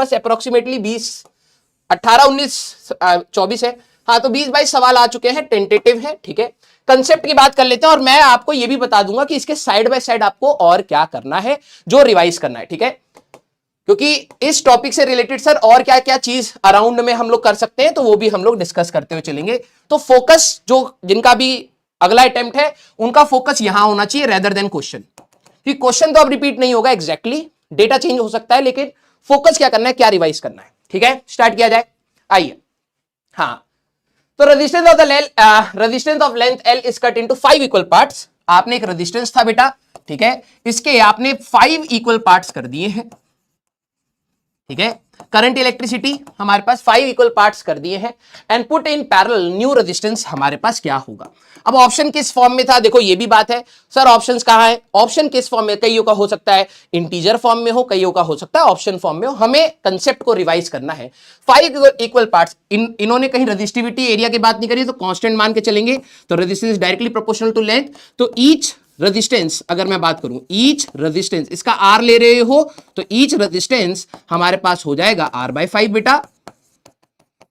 पास approximately 20, 18, 19, 24 है। हाँ, तो 20-22 सवाल आ चुके हैं, टेंटेटिव है, ठीक है। कंसेप्ट की बात कर लेते हैं और मैं आपको यह भी बता दूंगा कि इसके साइड बाय साइड आपको और क्या करना है, जो रिवाइज करना है, ठीक है। क्योंकि इस टॉपिक से रिलेटेड सर और क्या क्या चीज अराउंड में हम लोग कर सकते हैं, तो वो भी हम लोग डिस्कस करते हुए चलेंगे। तो फोकस जो जिनका भी अगला अटेम्प्ट है उनका फोकस यहां होना चाहिए रेदर देन क्वेश्चन, कि क्वेश्चन तो अब रिपीट नहीं होगा एग्जैक्टली, डेटा चेंज हो सकता है, लेकिन फोकस क्या करना है, क्या रिवाइज करना है, ठीक है। स्टार्ट किया जाए, आइए। हाँ, तो resistance of length L is cut into 5 equal parts. आपने एक रेजिस्टेंस था बेटा, ठीक है, इसके आपने 5 इक्वल पार्ट्स कर दिए हैं, ठीक है। करंट इलेक्ट्रिसिटी हमारे पास 5 इक्वल पार्ट्स कर दिए हैं, and put in parallel new resistance हमारे पास क्या होगा। अब ऑप्शन किस फॉर्म में था, देखो ये भी बात है, सर ऑप्शंस कहां है, ऑप्शन किस फॉर्म में, कईयों का हो सकता है इंटीजर फॉर्म में हो, कईयों का हो सकता है ऑप्शन फॉर्म में हो, हमें कंसेप्ट को रिवाइज करना है। 5 इक्वल पार्ट्स, इन्होंने कहीं रेजिस्टिविटी एरिया की बात नहीं करी, तो कांस्टेंट मान के चलेंगे, तो resistance directly proportional to length, तो ईच रेजिस्टेंस अगर मैं बात करूं, ईच रेजिस्टेंस, इसका आर ले रहे हो तो ईच रेजिस्टेंस हमारे पास हो जाएगा आर बाय 5 बेटा,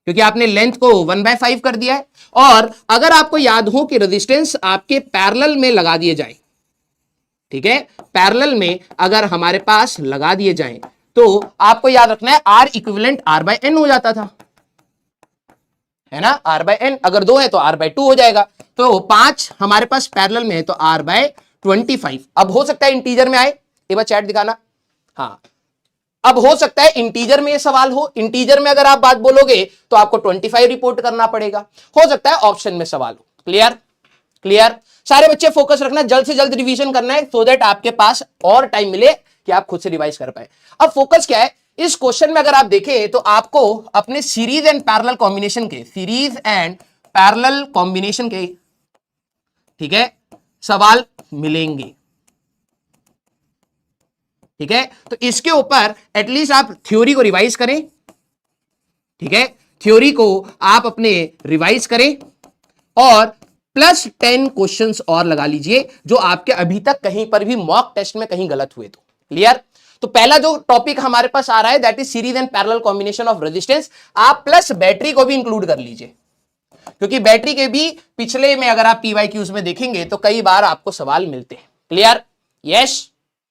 क्योंकि आपने लेंथ को 1/5 कर दिया है। और अगर आपको याद हो कि रेजिस्टेंस आपके पैरेलल में लगा दिए जाए, ठीक है, पैरेलल में अगर हमारे पास लगा दिए जाए तो आपको याद रखना है R equivalent R by n हो जाता था, है ना, आर बाय एन, अगर 2 है तो आर बाय 2 हो जाएगा, तो 5 हमारे पास पैरेलल में है तो आर बाय 25। अब हो सकता है इंटीजर में आए, एक बार चैट दिखाना, हाँ, अब हो सकता है इंटीजर में ये सवाल हो, इंटीजर में अगर आप बात बोलोगे तो आपको 25 रिपोर्ट करना पड़ेगा, हो सकता है ऑप्शन में सवाल हो। क्लियर, क्लियर, सारे बच्चे फोकस रखना, जल्द से जल्द रिवीजन करना है, सो दैट आपके पास और टाइम मिले कि आप खुद से रिवाइज कर पाए। अब फोकस क्या है इस क्वेश्चन में, अगर आप देखें तो आपको अपने सीरीज एंड पैरेलल कॉम्बिनेशन के, सीरीज एंड पैरेलल कॉम्बिनेशन के, ठीक है, सवाल मिलेंगे, ठीक है। तो इसके ऊपर एटलीस्ट आप थ्योरी को रिवाइज करें, ठीक है, थ्योरी को आप अपने रिवाइज करें और प्लस 10 क्वेश्चंस और लगा लीजिए जो आपके अभी तक कहीं पर भी मॉक टेस्ट में कहीं गलत हुए तो। क्लियर, तो पहला जो टॉपिक हमारे पास आ रहा है that is series and parallel combination of resistance, आप प्लस बैटरी को भी इंक्लूड कर लीजिए, क्योंकि बैटरी के भी पिछले में अगर आप पीवाईक्यूज में देखेंगे तो कई बार आपको सवाल मिलते हैं। Clear, yes,